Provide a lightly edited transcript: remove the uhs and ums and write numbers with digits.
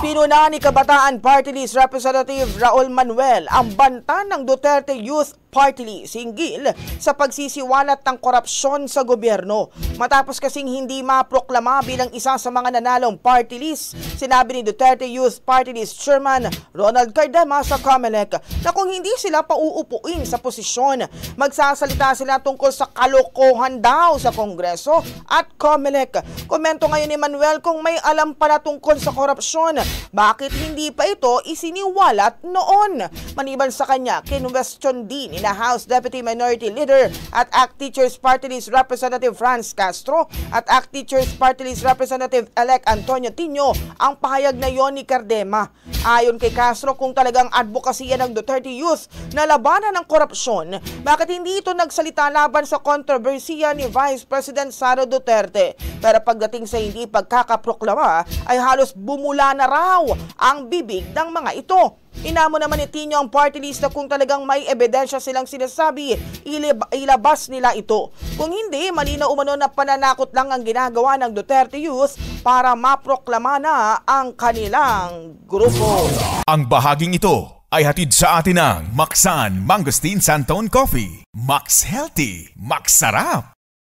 Pinuna ni Kabataan Party List Representative Raul Manuel ang banta ng Duterte Youth Party List hinggil sa pagsisiwalat ng korupsyon sa gobyerno. Matapos kasing hindi maproklama bilang isa sa mga nanalong party list, sinabi ni Duterte Youth Party List Chairman Ronald Cardema sa COMELEC na kung hindi sila pauupuin sa posisyon, magsasalita sila tungkol sa kalokohan daw sa Kongreso at COMELEC. Komento ngayon ni Manuel kung may alam pala tungkol sa korupsyon, bakit hindi pa ito isiniwalat noon? Maliban sa kanya, kinwestiyon din ni House Deputy Minority Leader at ACT Teachers Party List Representative Franz Castro at ACT Teachers Party List Representative-elect Antonio Tino ang pahayag na yon ni Cardema. Ayon kay Castro, kung talagang advokasya ng Duterte Youth na labanan ng korupsyon, bakit hindi ito nagsalita laban sa kontrobersiya ni Vice President Sara Duterte? Pero pagdating sa hindi pagkakaproklama ay halos bumula na raw ang bibig ng mga ito. Inamo naman ni Tino ang party list na kung talagang may ebidensya silang sinasabi, ilabas nila ito. Kung hindi, malinaw umano na pananakot lang ang ginagawa ng Duterte Youth para maproklama na ang kanilang grupo. Ang bahaging ito ay hatid sa atin ng Maxan Mangosteen Santon Coffee. Max Healthy, Max Sarap.